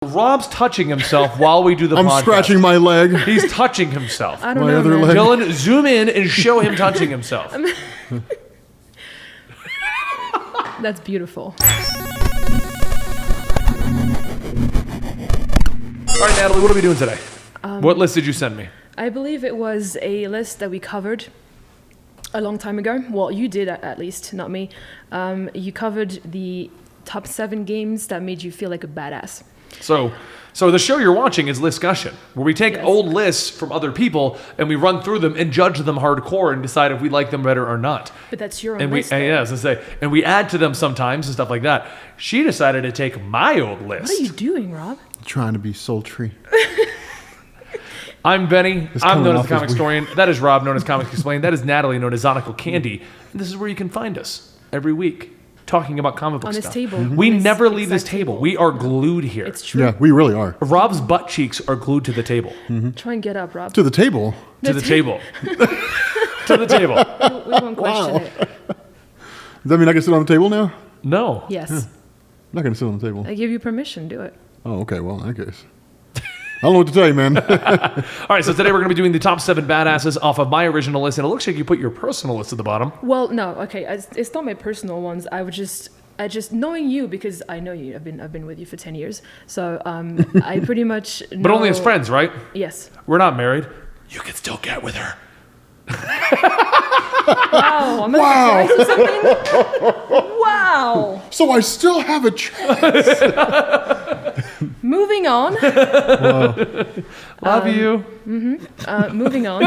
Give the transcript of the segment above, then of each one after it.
Rob's touching himself while we do the podcast. I'm scratching my leg. He's touching himself. I don't My know, other man. leg. Dylan, zoom in and show him touching himself. That's beautiful. All right, Natalie, what are we doing today? What list did you send me? I believe it was a list that we covered a long time ago. Well, you did at least, not me. You covered the top 7 games that made you feel like a badass. So the show you're watching is Listcussion, where we take old lists from other people and we run through them and judge them hardcore and decide if we like them better or not. But that's your own And list. and we add to them sometimes and stuff like that. She decided to take my old list. What are you doing, Rob? Trying to be sultry. I'm Benny. I'm coming known as off the as Comic weird. Historian. That is Rob, known as Comics Explained. That is Natalie, known as Zonical Candy. And this is where you can find us every week, talking about comic book On this stuff. table. We On this never leave this exact table. table. We are glued here. It's true. Yeah, we really are. Rob's butt cheeks are glued to the table. Try and get up, Rob. To the table. To the table. To the table. We won't question it. Does that mean I can sit on the table now? No. Yes. I'm not going to sit on the table. I give you permission. Do it. Oh, okay. Well, in that case. I don't know what to tell you, man. All right, so today we're going to be doing the top 7 badasses off of my original list, and it looks like you put your personal list at the bottom. Well, no. Okay. It's not my personal ones. I just knowing you, because I know you. I've been with you for 10 years. So I pretty much know. But only as friends, right? Yes. We're not married. You can still get with her. Wow. I'm surprised or something. Wow. So I still have a chance. Moving on. Love you. Moving on.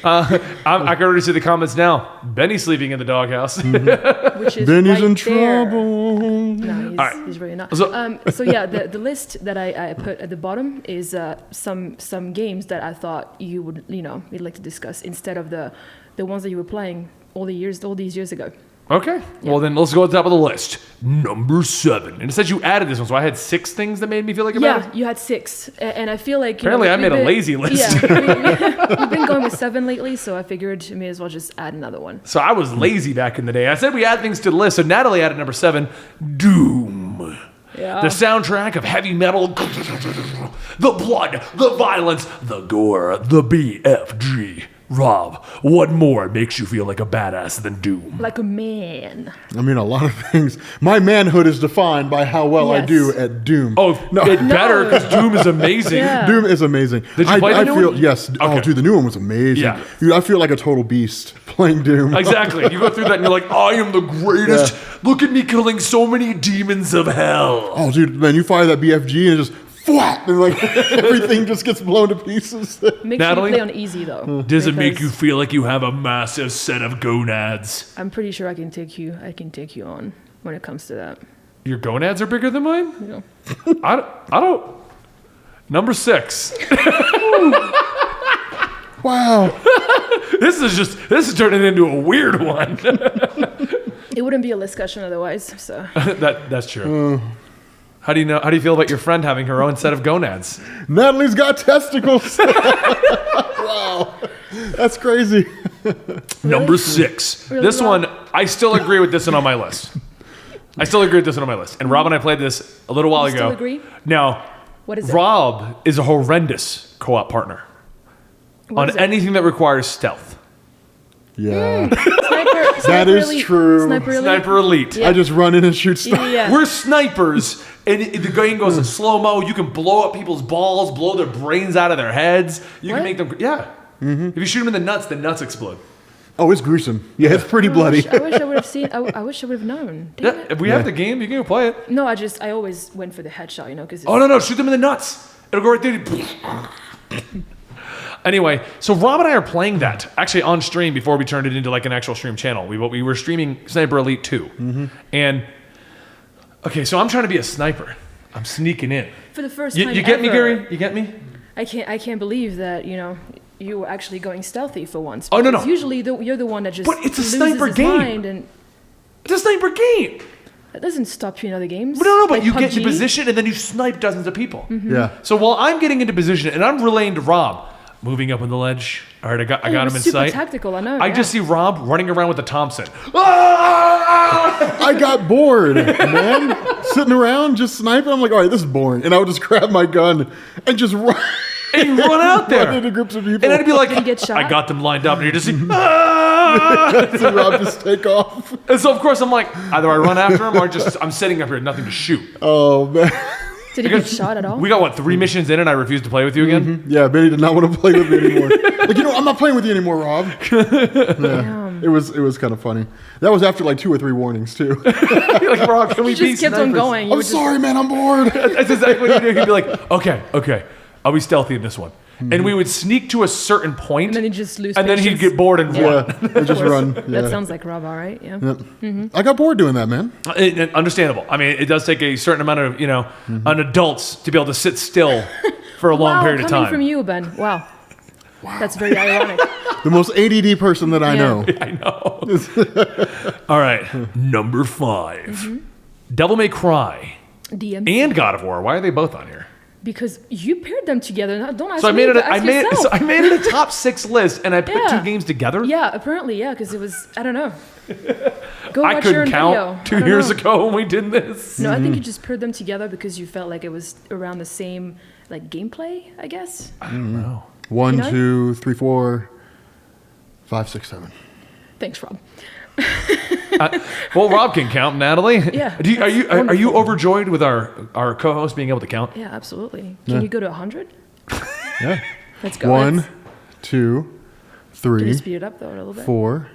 I can already see the comments now. Benny's sleeping in the doghouse. Which is Benny's right in there. trouble. No, he's really not. So yeah, the list that I put at the bottom is some games that I thought you'd like to discuss instead of the ones that you were playing all these years ago. Okay. Well, then let's go at the top of the list. Number 7. And it says you added this one, so I had 6 things that made me feel like a Yeah, badass? you had 6, and I feel like Apparently I made a lazy list. Yeah, we've been going with 7 lately, so I figured I may as well just add another one. So I was lazy back in the day. I said we add things to the list, so Natalie added number 7, Doom. Yeah. The soundtrack of heavy metal, the blood, the violence, the gore, the BFG. Rob, what more makes you feel like a badass than Doom? Like a man. I mean, a lot of things. My manhood is defined by how well I Yes. do at Doom. Oh, it better, because Doom is amazing. Yeah. Doom is amazing. Did you play the new one? Yes. Okay. Oh, dude, the new one was amazing. Yeah. Dude, I feel like a total beast playing Doom. Exactly. You go through that and you're like, I am the greatest. Look at me killing so many demons of hell. Oh, dude, man, you fire that BFG and it just flat, and like everything just gets blown to pieces. Make Natalie? sure you play on easy though. Does it make because you feel like you have a massive set of gonads? I'm pretty sure I can take you on when it comes to that. Your gonads are bigger than mine? You know. I don't. Number 6. Wow. This is turning into a weird one. It wouldn't be a discussion otherwise. So That's true. How do you feel about your friend having her own set of gonads? Natalie's got testicles. Wow. That's crazy. Number 6. Really, This Rob? one, I still agree with this one on my list. And Rob and I played this a little while You ago. still agree? Now, What is it? Rob is a horrendous co-op partner What on is it? anything that requires stealth. Yeah. Sniper is Elite. true. Sniper Elite. Sniper Elite. Yeah. I just run in and shoot stuff. Yeah. We're snipers, and the game goes in slow-mo. You can blow up people's balls, blow their brains out of their heads. You What? can make them, yeah. If you shoot them in the nuts explode. Oh, it's gruesome. Yeah, it's pretty bloody. I wish I would have seen. I wish I would have known. Damn Yeah, it. if we have the game, you can go play it. No, I always went for the headshot, because Oh, no, shoot them in the nuts. It'll go right through. Anyway, so Rob and I are playing that actually on stream before we turned it into like an actual stream channel. We were streaming Sniper Elite 2. And, okay, so I'm trying to be a sniper. I'm sneaking in. for the first time. You get me, ever, Gary? You get me? I can't believe that you were actually going stealthy for once. Oh, no. because usually you're the one that just. But it's a loses sniper his game. mind, and It's a sniper game. that doesn't stop you in other games. No, but like you get PUBG. into position and then you snipe dozens of people. Yeah. So while I'm getting into position and I'm relaying to Rob, moving up on the ledge. All right, I got It him was in super sight. tactical, I know. I yeah. just see Rob running around with a Thompson. Ah! I got bored, man. sitting around just sniping. I'm like, all right, this is boring. And I would just grab my gun and just run. And you run out there. Run into groups of people. And I'd be like, Did you get shot? I got them lined up, and you're just like, ah! So Rob just take off. And so, of course, I'm like, either I run after him or I'm sitting up here with nothing to shoot. Oh, man. Did you get shot at all? We got, what, 3 missions in, and I refused to play with you again? Yeah, Benny did not want to play with me anymore. Like, I'm not playing with you anymore, Rob. Damn. It was kind of funny. That was after like 2 or 3 warnings, too. You're like, Rob, can we You be just kept on snipers? going. You I'm were just- sorry, man, I'm bored. That's exactly what you do. He'd be like, okay, I'll be stealthy in this one. And we would sneak to a certain point, And then you just lose and then he'd patience. get bored and run. Yeah, or just run. Yeah. That sounds like Rob, all right? Yeah. I got bored doing that, man. Understandable. I mean, it does take a certain amount of, an adults to be able to sit still for a long period of coming time. from you, Ben. Wow. That's very ironic. The most ADD person that I Yeah. know. I know. All right, number 5. Devil May Cry DM. and God of War. Why are they both on here? Because you paired them together. Now, don't ask So I me. made it. Ask yourself. I made it a top 6 list, and I put Yeah. 2 games together. Yeah, apparently, yeah, because it was, I don't know. Go I watch your couldn't own count video. 2 years ago when we did this. No, I think you just paired them together because you felt like it was around the same, like, gameplay, I guess. I don't know. 1, You know? 2, 3, 4, 5, 6, 7. Thanks, Rob. Well, Rob can count, Natalie. Yeah, Are you wonderful. overjoyed with our co-host being able to count? Yeah, absolutely. Can you go to 100? Yeah. Let's go. 1, Let's- 2, Can you 3, speed it up, though, a little bit? 4.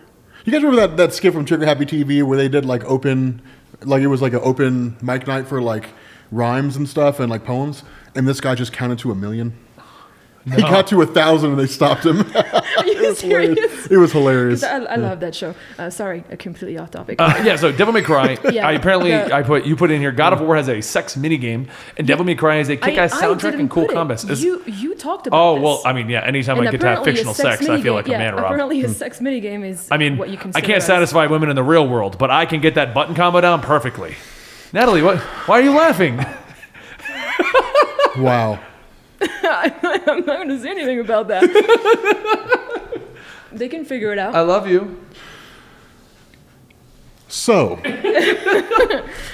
You guys remember that skit from Trigger Happy TV where they did like open, like it was like an open mic night for like rhymes and stuff and like poems, and this guy just counted to 1,000,000. He got to 1,000 and they stopped him. Are you serious? It was hilarious. I love that show. Sorry, completely off topic. Yeah, so Devil May Cry. Yeah. You put in here. God of War has a sex mini game, and Devil May Cry has a kick-ass I soundtrack didn't and cool put it. combats. You talked about Oh this. well, I mean, yeah. Anytime And I get to have apparently a fictional sex sex, I feel like minigame- a man, Rob. Apparently, a sex minigame is I mean, what you I consider can't as- satisfy women in the real world, but I can get that button combo down perfectly. Natalie, why are you laughing? Wow. I'm not going to say anything about that. They can figure it out. I love you. So,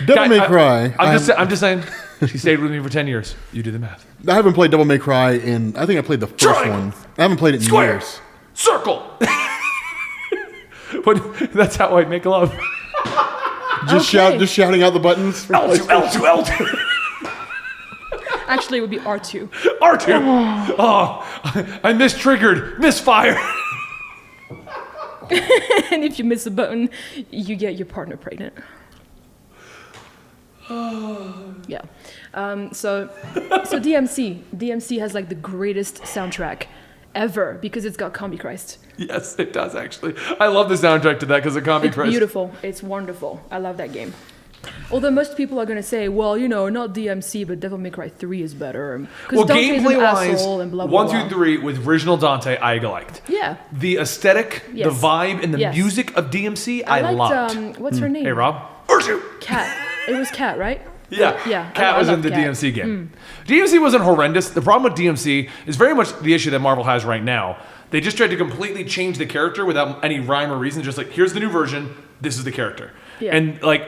Devil May Cry. I'm just saying. She stayed with me for 10 years. You do the math. I haven't played Devil May Cry in, I think I played the first Triangle. one. I haven't played it in Square. years. Circle. But that's how I make love. Just Okay. shouting out the buttons. L2, L2, L2. Actually, it would be R2. R2. Oh, I mistriggered. Misfire. And if you miss a button, you get your partner pregnant. Yeah. So DMC has like the greatest soundtrack ever because it's got Combi Christ. Yes, it does actually. I love the soundtrack to that because of Combi It's Christ. beautiful. It's wonderful. I love that game. Although most people are going to say, well, not DMC, but Devil May Cry 3 is better. Well, Dante's an gameplay-wise, asshole and blah, blah, 1 blah. through 3 with original Dante, I liked. Yeah. The aesthetic, Yes. the vibe, and the Yes. music of DMC, I liked, loved. what's her name? Hey, Rob. R2. Cat. It was Cat, right? Yeah, Yeah, Cat I was in love the Cat. Mm. DMC game. DMC wasn't horrendous. The problem with DMC is very much the issue that Marvel has right now. They just tried to completely change the character without any rhyme or reason. Just like, here's the new version. This is the character. Yeah. And like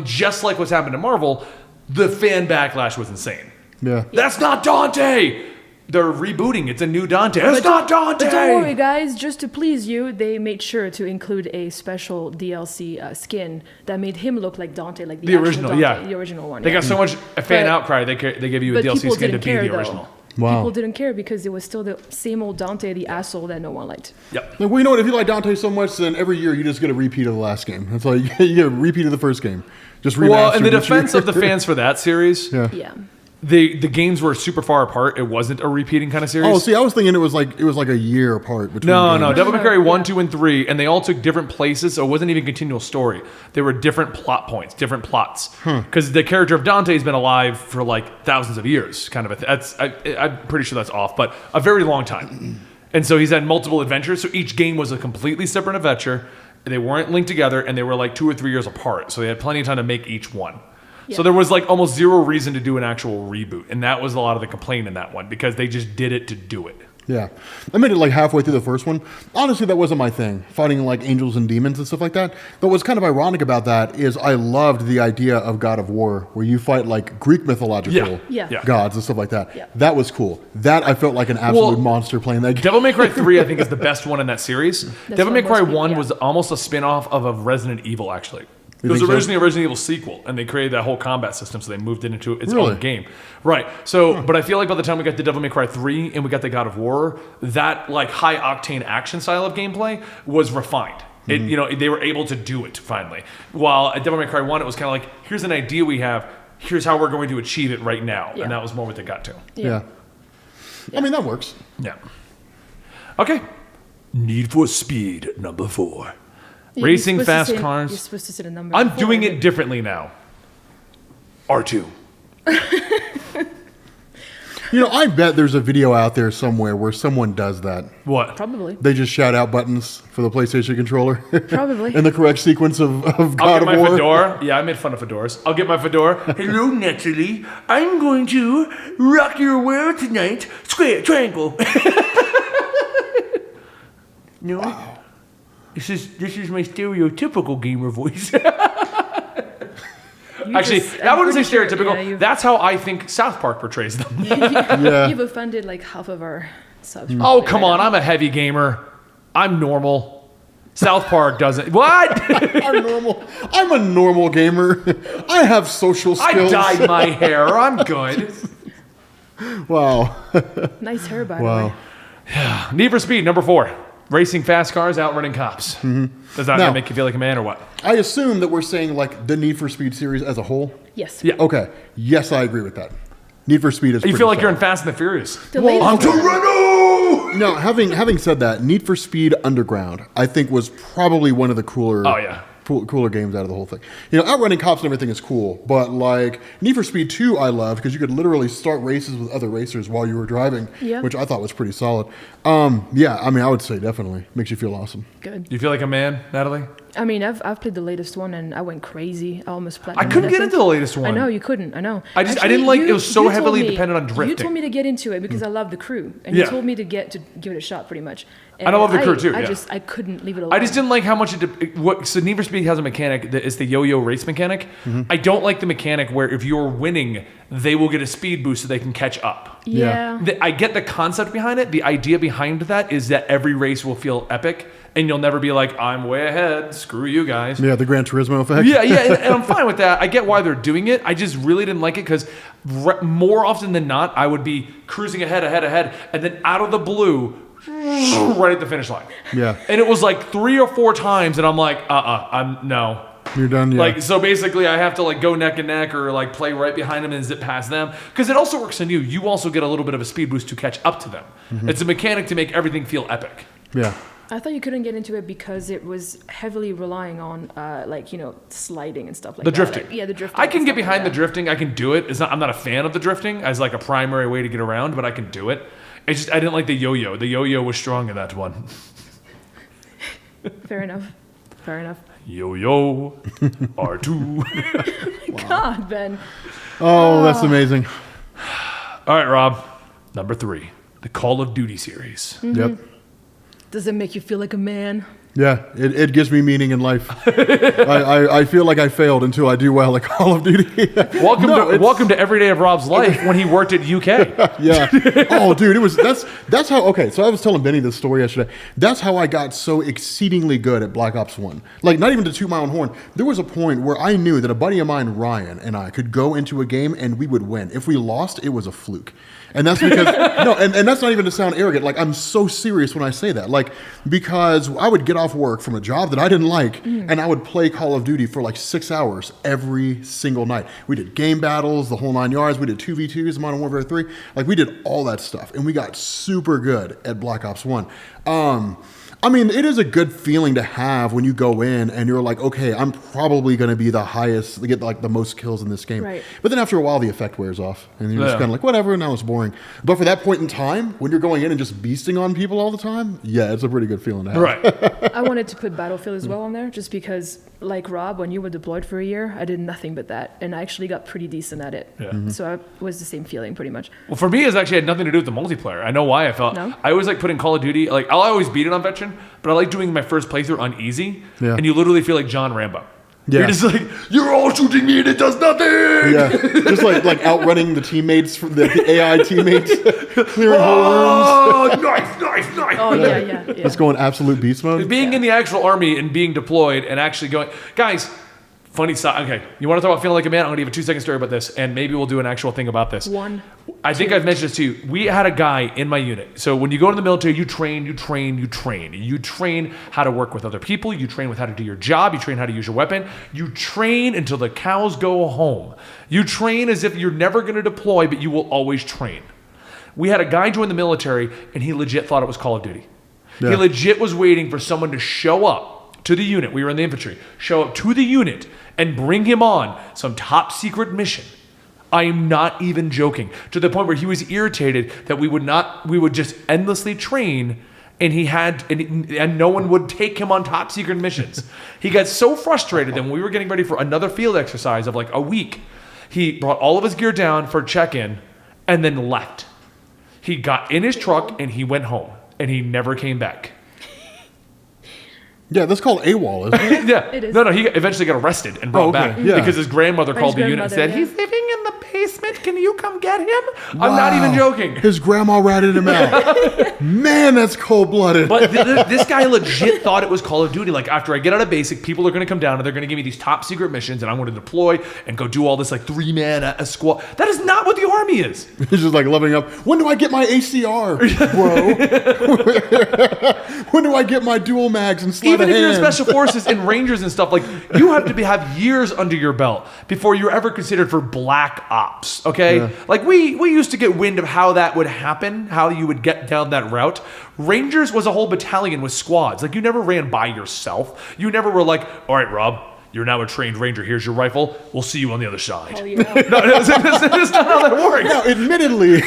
just like what's happened to Marvel, the fan backlash was insane. Yeah. That's not Dante. They're rebooting. It's a new Dante. It's not Dante. But don't worry, guys. Just to please you, they made sure to include a special DLC skin that made him look like Dante, like The actual original, Dante, yeah. the original one. They yeah. got so much fan But- outcry. They gave you a But DLC people skin to didn't be care, the though. original. Wow. People didn't care because it was still the same old Dante, the asshole that no one liked. Yep. Like, well, you know what? If you like Dante so much, then every year you just get a repeat of the last game. That's like you get a repeat of the first game. Just remastered. Well, in the each year. defense of the fans for that series, Yeah. Yeah. the games were super far apart. It wasn't a repeating kind of series. Oh, see, I was thinking it was like a year apart between. No, games. Devil May no, Cry 1, yeah. 2, and 3, and they all took different places, so it wasn't even continual story. They were different plot points, different plots. Because the character of Dante has been alive for like thousands of years, kind of. I'm pretty sure that's off, but a very long time. And so he's had multiple adventures, so each game was a completely separate adventure. They weren't linked together, and they were like 2 or 3 years apart, so they had plenty of time to make each one. So Yeah. there was like almost zero reason to do an actual reboot, and that was a lot of the complaint in that one, because they just did it to do it. Yeah. I made it like halfway through the first one. Honestly, that wasn't my thing, fighting like angels and demons and stuff like that. But what's kind of ironic about that is I loved the idea of God of War, where you fight like Greek mythological Yeah. gods and stuff like that. Yeah. That was cool. That I felt like an absolute monster playing that game. Devil May Cry 3, I think, is the best one in that series. Devil May what Cry most people- 1 yeah. was almost a spin-off of a Resident Evil, actually. It You was think so? originally a Resident Evil sequel, and they created that whole combat system, so they moved it into its Really? own game. Right. So, but I feel like by the time we got to Devil May Cry 3 and we got the God of War, that like high-octane action style of gameplay was refined. It, you know, they were able to do it finally. While at Devil May Cry 1, it was kind of like, here's an idea we have, here's how we're going to achieve it right now. Yeah. And that was more what they got to. Yeah. I mean, that works. Yeah. Okay. Need for Speed number 4. You're Racing supposed to fast say- cars. You're supposed to say the number. I'm before, doing but- it differently now. R2. You know, I bet there's a video out there somewhere where someone does that. What? Probably. They just shout out buttons for the PlayStation controller. Probably. In the correct sequence of I'll God get my of War. fedora. Yeah, I made fun of fedoras. I'll get my fedora. Hello, Natalie. I'm going to rock your world tonight. Square, triangle. No. Wow. This is my stereotypical gamer voice. Actually, I wouldn't say stereotypical. Yeah, That's how I think South Park portrays them. Yeah. You've offended like half of our subs. Oh, come on. I'm a heavy gamer. I'm normal. South Park doesn't. What? I'm normal. I'm a normal gamer. I have social I skills. dyed my hair. I'm good. Wow. Nice hair, by Wow. the way. Need for Speed, number 4. Racing fast cars, outrunning cops. Does that Now- make you feel like a man or what? I assume that we're saying like the Need for Speed series as a whole. Yes. Yeah. Okay. Yes, I agree with that. Need for Speed is. You pretty feel like you're in solid. Fast and the Furious. The latest I'm one. Toretto! Now, having said that, Need for Speed Underground, I think, was probably one of the cooler. Oh, yeah. Cooler games out of the whole thing. You know, outrunning cops and everything is cool, but like Need for Speed 2, I loved because you could literally start races with other racers while you were driving, Yeah. which I thought was pretty solid. Yeah, I mean, I would say definitely makes you feel awesome. Good. You feel like a man, Natalie? I mean, I've played the latest one and I went crazy. I almost I platinum. couldn't get into the latest one. I know you couldn't. I know. I didn't like- it was so you told heavily me- dependent on You drifting. told me to get into it because I love the crew, and Yeah. you told me to give it a shot, pretty much. And I love the crew, too, I yeah. just I couldn't leave it alone. I just didn't like how much so Need for Speed has a mechanic that is the yo-yo race mechanic. I don't like the mechanic where if you're winning, they will get a speed boost so they can catch up. Yeah. I get the concept behind it. The idea behind that is that every race will feel epic, and you'll never be like, I'm way ahead. Screw you guys. Yeah, the Gran Turismo effect. Yeah, and I'm fine with that. I get why they're doing it. I just really didn't like it because more often than not, I would be cruising ahead, and then out of the blue, right at the finish line. Yeah. And it was like 3 or 4 times, and I'm like, I'm no. You're done. Yeah. Like, so basically I have to like go neck and neck or like play right behind them and zip past them. Because it also works on you. You also get a little bit of a speed boost to catch up to them. It's a mechanic to make everything feel epic. yeah. I thought you couldn't get into it because it was heavily relying on sliding and stuff like The that. drifting. Like, yeah, the drifting. I can and get stuff like behind the that. drifting. I can do it. I'm not a fan of the drifting as like a primary way to get around, but I can do it. It's just I didn't like the yo-yo. The yo-yo was strong in that one. Fair enough. Yo-yo, R2. God, Ben. Oh, that's amazing. All right, Rob. Number 3, the Call of Duty series. Yep. Does it make you feel like a man? Yeah, it gives me meaning in life. I feel like I failed until I do well at Call of Duty. Welcome to every day of Rob's life when he worked at UK. Yeah. Oh, dude, that's how. Okay, so I was telling Benny this story yesterday. That's how I got so exceedingly good at Black Ops 1. Like, not even to toot my own horn. There was a point where I knew that a buddy of mine, Ryan, and I could go into a game and we would win. If we lost, it was a fluke. And that's because no, and that's not even to sound arrogant. Like, I'm so serious when I say that. Like, because I would get off work from a job that I didn't like, and I would play Call of Duty for like 6 hours every single night. We did game battles, the whole 9 yards. We did 2v2s, Modern Warfare 3. Like, we did all that stuff, and we got super good at Black Ops 1. I mean, it is a good feeling to have when you go in and you're like, okay, I'm probably going to be the highest, get like the most kills in this game. Right. But then after a while, the effect wears off, and you're just Yeah. kind of like, whatever. Now it's boring. But for that point in time, when you're going in and just beasting on people all the time, yeah, it's a pretty good feeling to have. Right. I wanted to put Battlefield as well on there, just because like Rob, when you were deployed for a year, I did nothing but that, and I actually got pretty decent at it. Yeah. So I was the same feeling pretty much. Well, for me, it's actually had nothing to do with the multiplayer. I know why I felt. No? I always like putting Call of Duty. Like I'll always beat it on veteran, but I like doing my first playthrough on easy, Yeah. and you literally feel like John Rambo. Yeah. You're just like, you're all shooting me and it does nothing. Yeah, just like outrunning the teammates, from the AI teammates, clearing whole rooms. Oh, knife. Oh yeah. Let's go in absolute beast mode. Being in the actual army and being deployed and actually going, guys. Funny side. Okay, you want to talk about feeling like a man? I'm gonna give a 2-second story about this, and maybe we'll do an actual thing about this. I think I've mentioned this to you. We had a guy in my unit. So when you go to the military, you train. You train how to work with other people. You train with how to do your job. You train how to use your weapon. You train until the cows go home. You train as if you're never going to deploy, but you will always train. We had a guy join the military, and he legit thought it was Call of Duty. Yeah. He legit was waiting for someone to show up to the unit. We were in the infantry. Show up to the unit and bring him on some top secret mission. I am not even joking. To the point where he was irritated that we would just endlessly train, and and no one would take him on top secret missions. He got so frustrated that when we were getting ready for another field exercise of like a week, he brought all of his gear down for check-in and then left. He got in his truck and he went home, and he never came back. Yeah, that's called AWOL, isn't it? Yeah. It is. No, he eventually got arrested and brought back yeah. because his grandmother called the unit and said, grandmother, he's living in the basement. Can you come get him? I'm not even joking. His grandma ratted him out. Man, that's cold-blooded. But this guy legit thought it was Call of Duty. Like, after I get out of basic, people are going to come down and they're going to give me these top secret missions, and I'm going to deploy and go do all this like 3-man a squad. That is not what the Army is. He's just like leveling up. When do I get my ACR, bro? When do I get my dual mags and sleight Even of if you're in hand? Special Forces and Rangers and stuff, like, you have to have years under your belt before you're ever considered for black ops, okay? Yeah. Like, we used to get wind of how that would happen, how you would get down that route. Rangers was a whole battalion with squads. Like, you never ran by yourself. You never were like, all right, Rob, you're now a trained ranger. Here's your rifle. We'll see you on the other side. Oh, yeah. No, that's not how that works. Now, admittedly,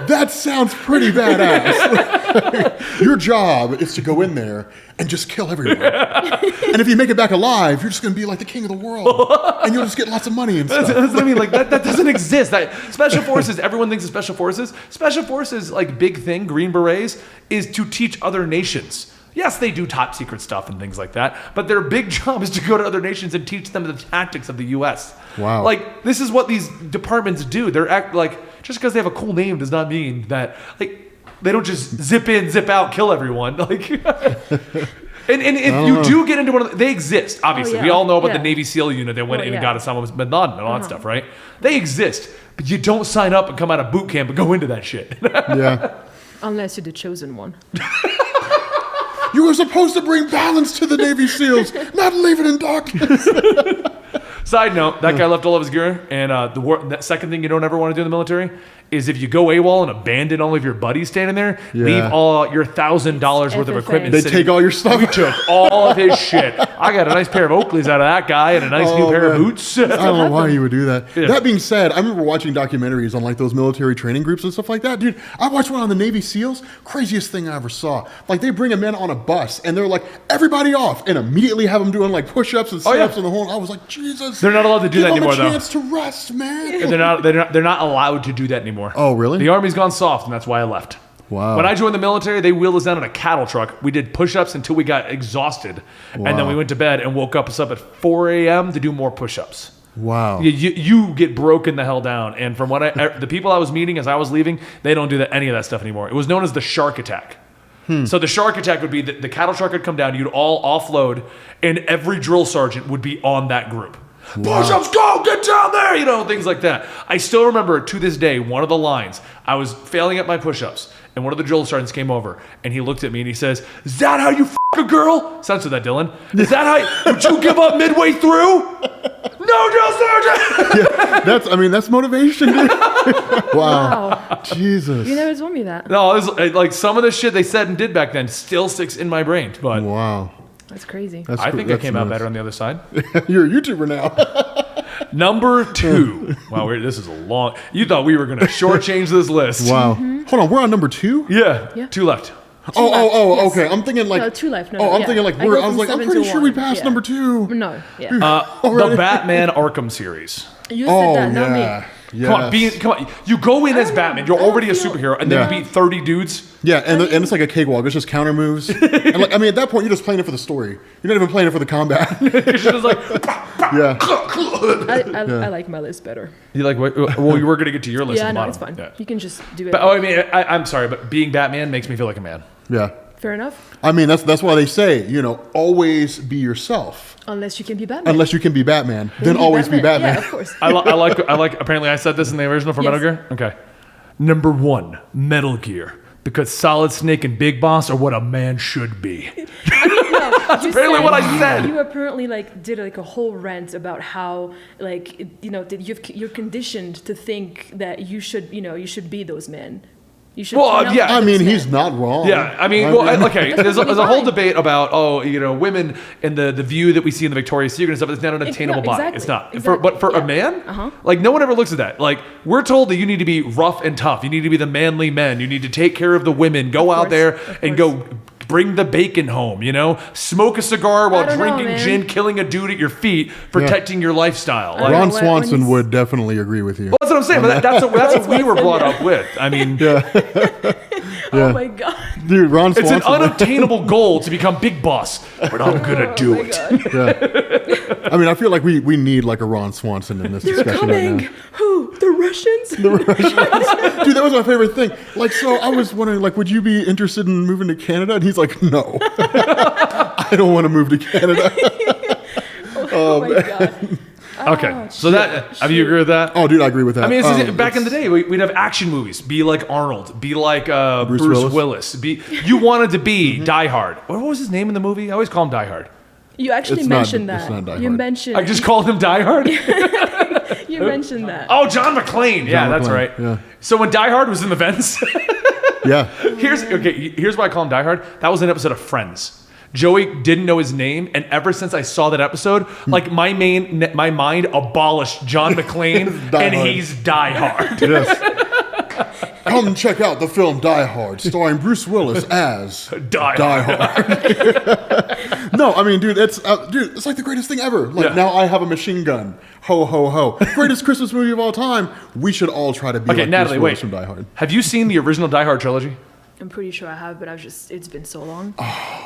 that sounds pretty badass. Your job is to go in there and just kill everyone. And if you make it back alive, you're just going to be like the king of the world. And you'll just get lots of money and stuff. That's what I mean. Like, that doesn't exist. Special Forces, everyone thinks of Special Forces. Special Forces, like, big thing, Green Berets, is to teach other nations. Yes, they do top secret stuff and things like that, but their big job is to go to other nations and teach them the tactics of the U.S. Wow. Like, this is what these departments do. Just because they have a cool name does not mean that, like, they don't just zip in, zip out, kill everyone. Like, and if you do get into one of them, they exist, obviously. Oh, yeah. We all know about Yeah. the Navy SEAL unit that went in and yeah. got Osama bin Laden and all that stuff, right? They exist, but you don't sign up and come out of boot camp and go into that shit. Yeah. Unless you're the chosen one. You were supposed to bring balance to the Navy SEALs, not leave it in darkness. Side note, that guy left all of his gear, and the second thing you don't ever want to do in the military is if you go AWOL and abandon all of your buddies standing there, Yeah. leave all your $1,000 worth of FFA. equipment They sitting. take all your stuff. We took all of his shit. I got a nice pair of Oakleys out of that guy and a nice new Oh, pair of man. boots. I don't know why you would do that. Yeah. That being said, I remember watching documentaries on like those military training groups and stuff like that. Dude, I watched one on the Navy SEALs. Craziest thing I ever saw. Like they bring them in on a bus and they're like, everybody off, and immediately have them doing like push-ups and Oh, yeah. sit-ups and the whole. I was like, Jesus. They're not allowed to do give that them anymore, a though. chance to rest, man. They're not allowed to do that anymore. Oh, really? The Army's gone soft, and that's why I left. Wow. When I joined the military, they wheeled us down in a cattle truck. We did push-ups until we got exhausted, and then Wow. we went to bed and woke up us up at 4 a.m. to do more push-ups. Wow. You get broken the hell down. And from what the people I was meeting as I was leaving, they don't do any of that stuff anymore. It was known as the shark attack. So the shark attack would be the cattle truck would come down, you'd all offload, and every drill sergeant would be on that group. Wow. Push-ups, go, get down there, things like that. I still remember to this day, one of the lines, I was failing at my push-ups, and one of the drill sergeants came over, and he looked at me and he says, "Is that how you f*** a girl?" Censor that, Dylan. "Is that how, would you give up midway through?" "No, drill sergeant!" That's motivation, dude. Wow. Wow. Jesus. You never told me that. No, it was like some of the shit they said and did back then still sticks in my brain, but Wow. That's crazy. That's I think I came out better on the other side. You're a YouTuber now. Number 2. Wow, this is a long. You thought we were going to shortchange this list. Wow. Hold on, we're on number 2? Yeah, Yeah. 2 left. Okay. I'm thinking like No, Two Life. No, I'm yeah. thinking like I go I was from like, I'm 7 pretty to sure we 1, passed yeah. number 2. No, yeah. The Batman Arkham series. You said that, not me. Yes. Come on. You go in as don't know. Batman. You're I don't already a feel- superhero, and then Yeah. you beat 30 dudes. Yeah, and it's like a cakewalk. It's just counter moves. And like, I mean, at that point, you're just playing it for the story. You're not even playing it for the combat. You're just like, Yeah. I like my list better. you like? Well, you were going to get to your list. Yeah, at the no, bottom. it's fine. Yeah. You can just do it. But, I mean, I'm sorry, but being Batman makes me feel like a man. Yeah. Fair enough. I mean, that's why they say, always be yourself. Unless you can be Batman. Unless you can be Batman, then Be always be Batman. Yeah, of course. I like. Apparently, I said this in the original for Yes. Metal Gear. Okay. Number 1, Metal Gear, because Solid Snake and Big Boss are what a man should be. That's apparently what I said. You apparently did a whole rant about how that you're conditioned to think that you should be those men. You should. Well, turn out yeah. like I those mean, men. he's not wrong. Yeah, I mean, okay. There's a whole debate about women and the view that we see in the Victoria's Secret and stuff. It's not an attainable body. exactly, It's not. exactly, But for yeah. a man, Uh-huh. like no one ever looks at that. Like we're told that you need to be rough and tough. You need to be the manly men. You need to take care of the women. Go out course, there of and course. go. Bring the bacon home, smoke a cigar while I don't know, drinking man. gin, killing a dude at your feet, protecting your lifestyle. Like, Ron when Swanson he's- would definitely agree with you. that's what I'm saying. But that's what we were brought up with. I mean, Oh my god. Dude, Ron it's Swanson. an unobtainable goal to become big boss, but I'm gonna do Oh my it. God. Yeah. I mean, I feel like we need like a Ron Swanson in this They're discussion coming. right now. Who? The Russians? Dude, that was my favorite thing. Like, so I was wondering, like, would you be interested in moving to Canada? And he's like, no. I don't want to move to Canada. Oh my god. Okay, so have you agree with that? Oh, dude, I agree with that. I mean, back in the day, we'd have action movies. Be like Arnold. Be like Bruce Willis. You wanted to be Die Hard. What was his name in the movie? I always call him Die Hard. You actually It's not- mentioned it's that. not Die You Hard. mentioned. I just called him Die Hard. You mentioned that. Oh, John McClane. Yeah, that's McClane, right. yeah. So when Die Hard was in the vents, Yeah. here's why I call him Die Hard. That was an episode of Friends. Joey didn't know his name, and ever since I saw that episode, like my mind abolished John McClane, Die and Hard. he's Die Hard. Yes. Come check out the film Die Hard, starring Bruce Willis as Die Hard. No, I mean, dude, it's like the greatest thing ever. Like, Yeah. now I have a machine gun. Ho, ho, ho. Greatest Christmas movie of all time. We should all try to be Okay, like Natalie, Bruce Willis wait. from Die Hard. Have you seen the original Die Hard trilogy? I'm pretty sure I have, but it's been so long.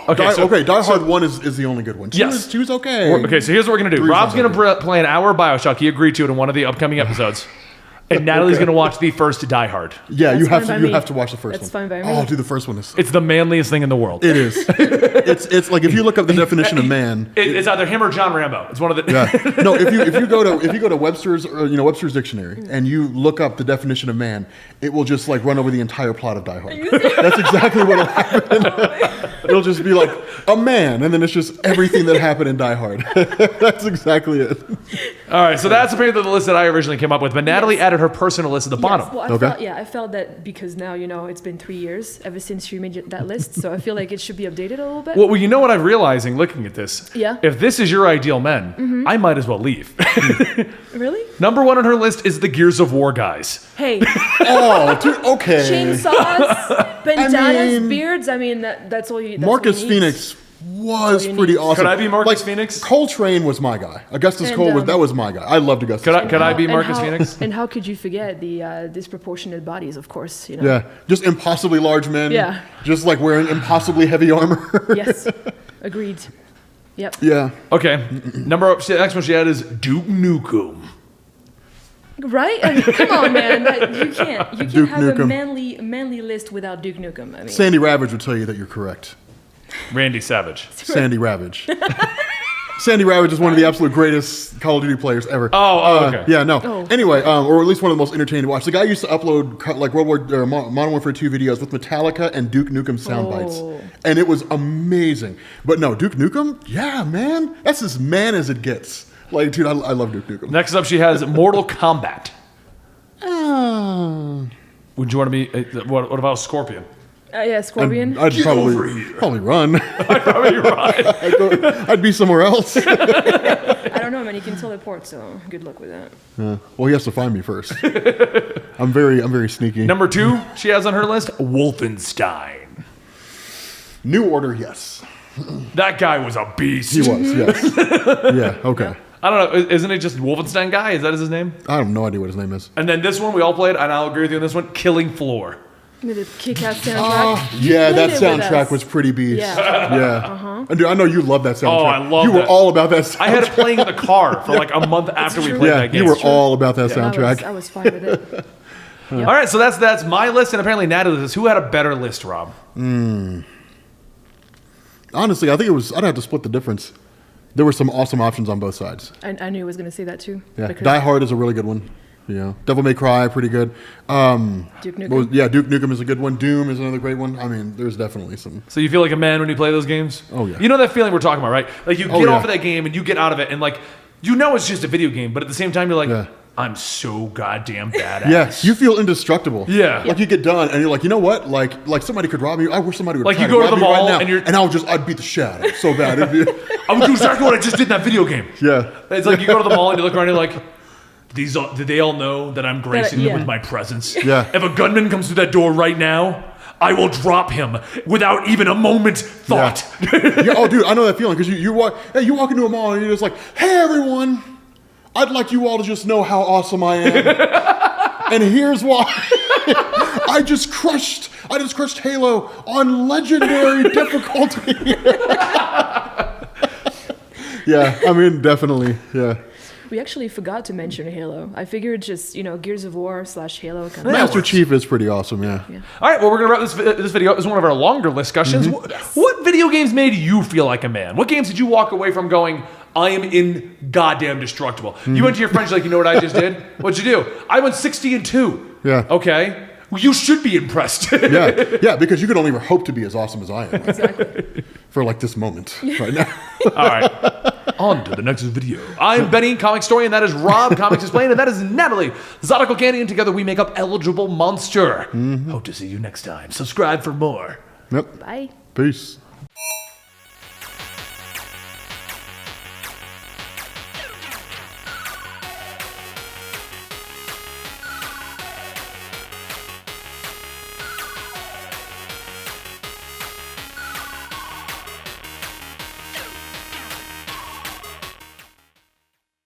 Okay, Die Hard 1 is the only good one. Yes. Two's okay. Okay, so here's what we're gonna do. Three's Rob's not gonna play an hour of Bioshock. He agreed to it in one of the upcoming episodes, and Natalie's gonna watch the first Die Hard. Yeah, you That's have fine by to me. watch the first That's one. fine by me. Oh, dude, the first one is. It's the manliest thing in the world. It is. It's like if you look up the definition of man. It's either him or John Rambo. It's one of the. Yeah. No, if you go to Webster's Webster's dictionary and you look up the definition of man, it will just like run over the entire plot of Die Hard. That's exactly what'll happen. It'll just be like a man, and then it's just everything that happened in Die Hard. That's exactly it. All right, so that's apparently the list that I originally came up with, but Natalie added her personal list at the bottom. Yes, well, I felt that because now it's been 3 years ever since you made that list, so I feel like it should be updated a little bit. Well, you know what I'm realizing looking at this? Yeah. If this is your ideal men, I might as well leave. Really? Number 1 on her list is the Gears of War guys. Hey, Oh, dude, okay. chainsaws, bandanas, mean- beards. I mean, that's all you. That's Marcus all you need. Phoenix was all you pretty need. awesome. Could I be Marcus Phoenix? Coltrane was my guy. Augustus And, Cole was my guy. I loved Augustus. Could I be And Marcus how- Phoenix? And how could you forget the disproportionate bodies? Of course, Yeah, just impossibly large men. Yeah. Just like wearing impossibly heavy armor. Yes, agreed. Yep. Yeah. Okay. The next one she had is Duke Nukem. Right? I mean, come on, man. You can't Duke have Nukem. a manly list without Duke Nukem. I mean, Sandy Ravage would tell you that you're correct. Randy Savage. Sandy Ravage. Sandy Ravage is one of the absolute greatest Call of Duty players ever. Oh, okay. Yeah, no. Oh. Anyway, or at least one of the most entertaining to watch. The guy used to upload like Modern Warfare 2 videos with Metallica and Duke Nukem sound bites, Oh. and it was amazing. But no, Duke Nukem, yeah, man, that's as man as it gets. Like, dude, I love Duke Nukem. Next up, she has Mortal Kombat. Uh, Would you want to be? What about Scorpion? yeah, Scorpion. I'd over here. probably run. Probably right. I'd be somewhere else. I don't know, man. You can teleport, so good luck with that. Well, he has to find me first. I'm very sneaky. Number 2 she has on her list Wolfenstein. New Order, yes. That guy was a beast. He was, yes. Yeah, okay. I don't know. Isn't it just Wolfenstein guy? Is that his name? I have no idea what his name is. And then this one we all played, and I'll agree with you on this one, Killing Floor. With the kick-ass soundtrack. Yeah, that Played it with soundtrack us. was pretty beast. Yeah. And dude, I know you love that soundtrack. Oh, I love You were that. all about that soundtrack. I had it playing in the car for like a month after we true. played Yeah, that game. you were all about that I soundtrack. was fine with it. All right, so that's my list, and apparently Natalie's list. Who had a better list, Rob? Honestly, I think I'd have to split the difference. There were some awesome options on both sides. I knew I was going to say that too. Yeah, because Die Hard is a really good one. Devil May Cry, pretty good. Duke Nukem. Duke Nukem is a good one. Doom is another great one. I mean, there's definitely some. So you feel like a man when you play those games? Oh, yeah. You know that feeling we're talking about, right? Like you get yeah. off of that game and you get out of it, and like you know it's just a video game, but at the same time you're like, Yeah. I'm so goddamn badass. Yeah, you feel indestructible. Yeah. Like you get done and you're like, you know what? Like somebody could rob you. I wish somebody would. Like try you go to rob the me right mall now, and I'd beat the shit out of it so bad. It'd be, I would do exactly what I just did in that video game. yeah. It's like you go to the mall and you look around and you're like, do they all know that I'm gracing them yeah. with my presence? Yeah. If a gunman comes through that door right now, I will drop him without even a moment's thought. Yeah, oh, dude, I know that feeling because you walk into a mall and you're just like, hey, everyone, I'd like you all to just know how awesome I am, and here's why. I just crushed Halo on legendary difficulty. Yeah, I mean, definitely, yeah. We actually forgot to mention Halo. I figured just, Gears of War / Halo kind of. Master Chief is pretty awesome, yeah. All right, well, we're going to wrap this video. This is one of our longer discussions. What video games made you feel like a man? What games did you walk away from going, I am goddamn destructible? You went to your friends, like, you know what I just did? What'd you do? I went 60-2. Yeah. Okay. Well, you should be impressed. Yeah, because you could only ever hope to be as awesome as I am. Exactly. For like this moment right now. All right. On to the next video. I'm Benny, comic historian. That is Rob, Comics Explained. And that is Natalie, Zodical Candy. And together we make up Eligible Monster. Hope to see you next time. Subscribe for more. Yep. Bye. Peace.